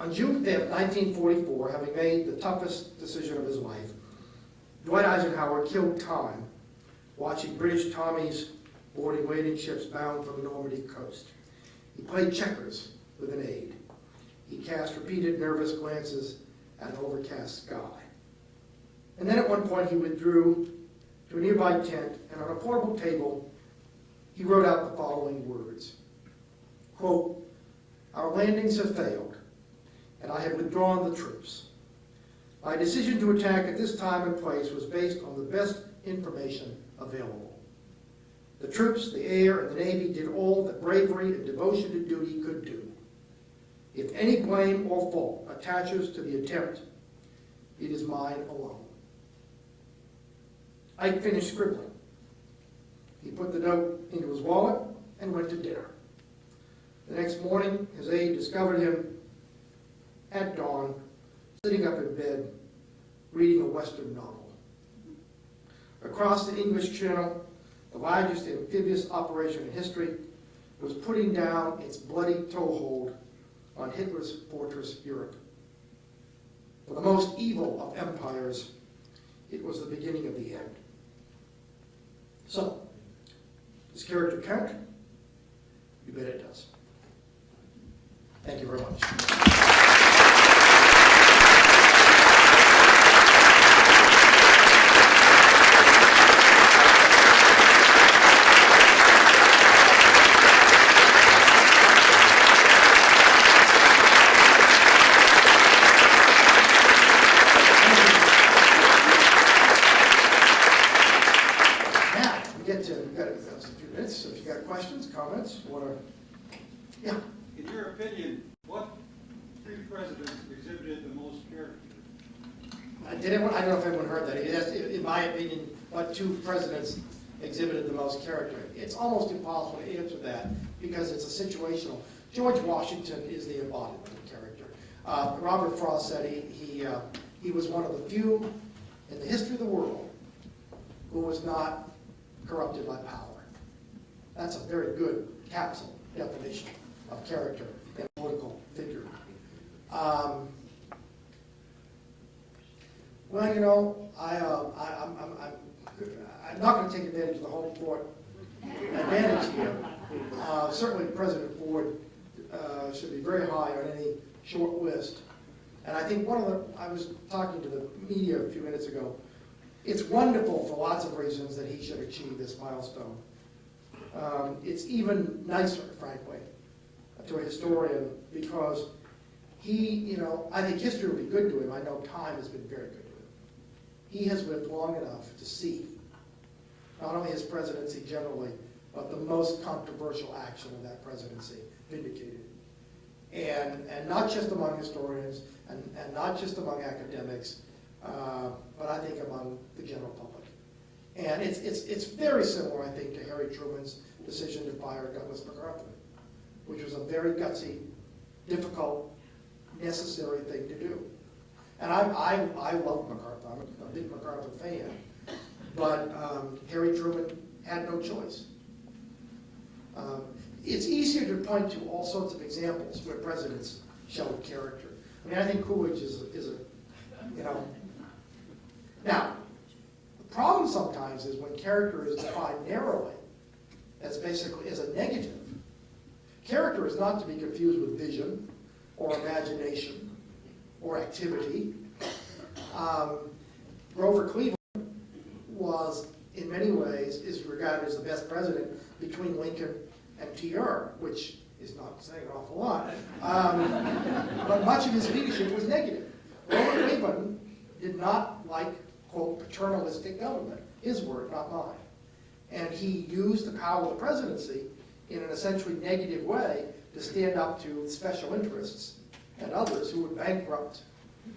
On June 5th, 1944, having made the toughest decision of his life, Dwight Eisenhower killed time watching British Tommies boarding whaling ships bound for the Normandy coast. He played checkers with an aide. He cast repeated nervous glances at an overcast sky. And then at one point he withdrew to a nearby tent, and on a portable table he wrote out the following words. Quote, "Our landings have failed, and I have withdrawn the troops. My decision to attack at this time and place was based on the best information available. The troops, the air, and the Navy did all that bravery and devotion to duty could do. If any blame or fault attaches to the attempt, it is mine alone." Ike finished scribbling. He put the note into his wallet and went to dinner. The next morning, his aide discovered him at dawn, sitting up in bed, reading a Western novel. Across the English Channel, the largest amphibious operation in history was putting down its bloody toehold on Hitler's fortress Europe. For the most evil of empires, it was the beginning of the end. So, does character count? You bet it does. Thank you very much. Comments? Yeah. In your opinion, what three presidents exhibited the most character? I don't know if anyone heard that. He asked, in my opinion, what two presidents exhibited the most character. It's almost impossible to answer that because it's a situational. George Washington is the embodiment of character. Robert Frost said he was one of the few in the history of the world who was not corrupted by power. That's a very good capsule definition of character and political figure. Well, you know, I'm not going to take advantage of the home court advantage here. Certainly, President Ford should be very high on any short list. And I think I was talking to the media a few minutes ago. It's wonderful for lots of reasons that he should achieve this milestone. It's even nicer, frankly, to a historian because I think history will be good to him. I know time has been very good to him. He has lived long enough to see not only his presidency generally, but the most controversial action of that presidency vindicated. And not just among historians and not just among academics, but I think among the general public. And it's very similar, I think, to Harry Truman's decision to fire Douglas MacArthur, which was a very gutsy, difficult, necessary thing to do. And I love MacArthur. I'm a big MacArthur fan. But Harry Truman had no choice. It's easier to point to all sorts of examples where presidents showed character. I mean, I think Coolidge is a Now, the problem sometimes is when character is defined narrowly, as basically as a negative. Character is not to be confused with vision or imagination or activity. Grover Cleveland was, in many ways, is regarded as the best president between Lincoln and TR, which is not saying an awful lot. But much of his leadership was negative. Grover Cleveland did not like, quote, paternalistic government. His word, not mine. And he used the power of the presidency in an essentially negative way to stand up to special interests and others who would bankrupt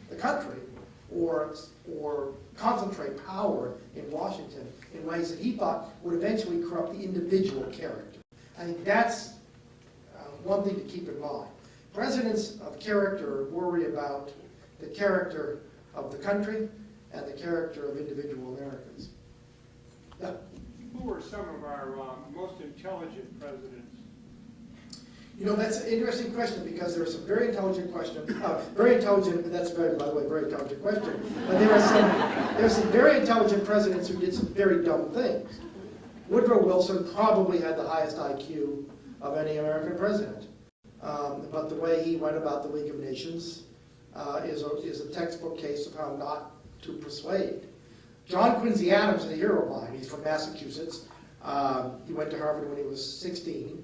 the country or concentrate power in Washington in ways that he thought would eventually corrupt the individual character. I think that's one thing to keep in mind. Presidents of character worry about the character of the country and the character of individual Americans. Yeah. Who were some of our most intelligent presidents? You know, that's an interesting question, because there's some very intelligent very intelligent, that's very, by the way, very intelligent question, but there's some very intelligent presidents who did some very dumb things. Woodrow Wilson probably had the highest IQ of any American president, but the way he went about the League of Nations is a textbook case of how not to persuade. John Quincy Adams is a hero of mine. He's from Massachusetts. He went to Harvard when he was 16.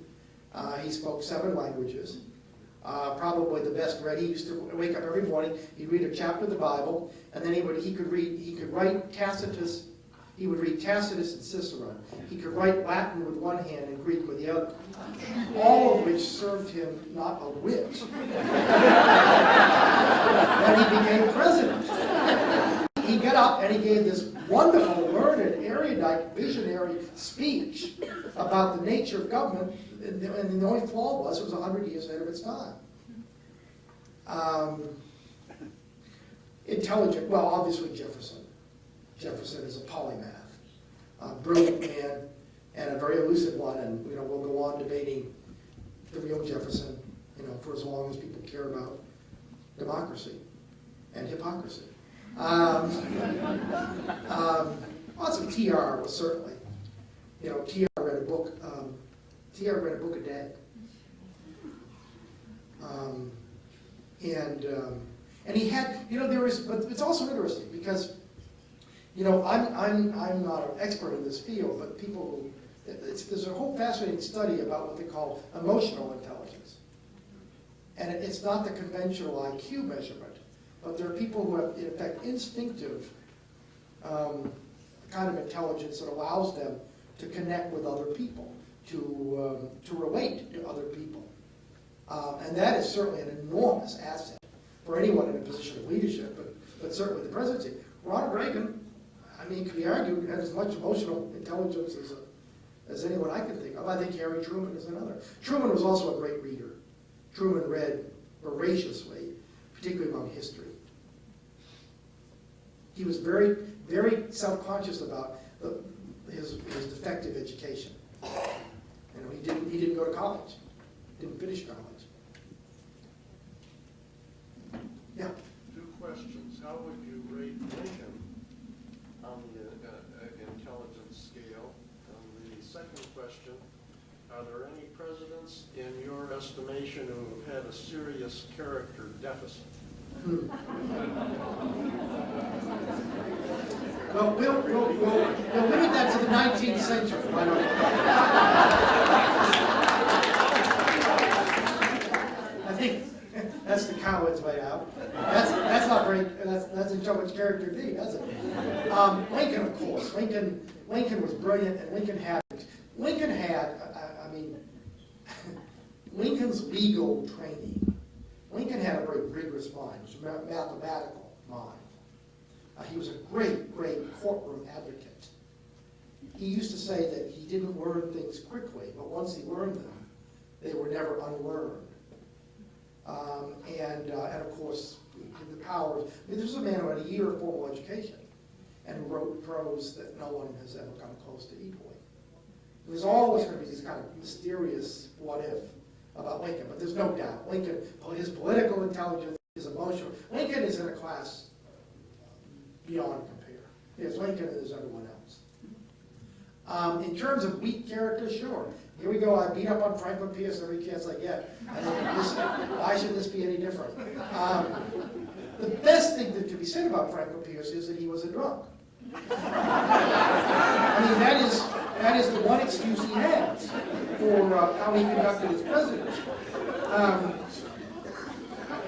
He spoke 7 languages, probably the best read. He used to wake up every morning, he'd read a chapter of the Bible, and then he could write Tacitus. He would read Tacitus and Cicero. He could write Latin with one hand and Greek with the other, all of which served him not a whit when he became president. He got up and he gave this wonderful, learned, erudite, visionary speech about the nature of government, and the only flaw was it was 100 years ahead of its time. Intelligent, well, obviously Jefferson. Jefferson is a polymath, a brilliant man, and a very elusive one, and we'll go on debating the real Jefferson, for as long as people care about democracy and hypocrisy. Lots of TR was certainly, TR read a book a day. And he had, but it's also interesting because, I'm not an expert in this field, but there's a whole fascinating study about what they call emotional intelligence. And it's not the conventional IQ measurement, but there are people who have, in effect, instinctive kind of intelligence that allows them to connect with other people, to relate to other people. And that is certainly an enormous asset for anyone in a position of leadership, but certainly the presidency. Ronald Reagan, it could be argued, had as much emotional intelligence as anyone I can think of. I think Harry Truman is another. Truman was also a great reader. Truman read voraciously, particularly about history. He was very, very self-conscious about his defective education. He didn't go to college. Didn't finish college. Yeah. 2 questions. How would you rate Lincoln on the intelligence scale? And the second question, are there any presidents in your estimation who have had a serious character deficit? Well, we'll limit that to the 19th century. Why not? I think that's the coward's way out. That's not very. That doesn't show much character D, does it? Lincoln, of course. Lincoln was brilliant, and Lincoln had. Lincoln's legal training. Lincoln had a very rigorous mind. It was a mathematical mind. He was a great, great courtroom advocate. He used to say that he didn't learn things quickly, but once he learned them, they were never unlearned. And of course, the power. This was a man who had a year of formal education and who wrote prose that no one has ever come close to equaling. There's always going to be this kind of mysterious what if about Lincoln, but there's no doubt. Lincoln, his political intelligence, his emotional. Lincoln is in a class beyond compare. There's Lincoln and there's everyone else. In terms of weak character, sure. Here we go, I beat up on Franklin Pierce every chance I get. Why should this be any different? The best thing that can be said about Franklin Pierce is that he was a drunk. That is the one excuse he has for how he conducted his presidency.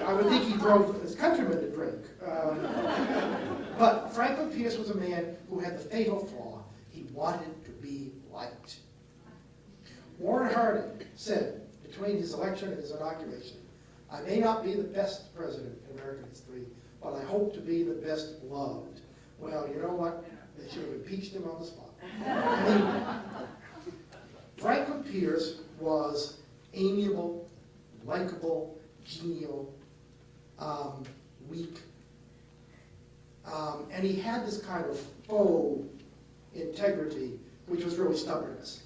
I would think he drove his countrymen to drink. But Franklin Pierce was a man who had the fatal flaw. He wanted to be liked. Warren Harding said, between his election and his inauguration, I may not be the best president in American history, but I hope to be the best loved. Well, you know what? They should have impeached him on the spot. Franklin Pierce was amiable, likable, genial, weak, and he had this kind of faux integrity, which was really stubbornness.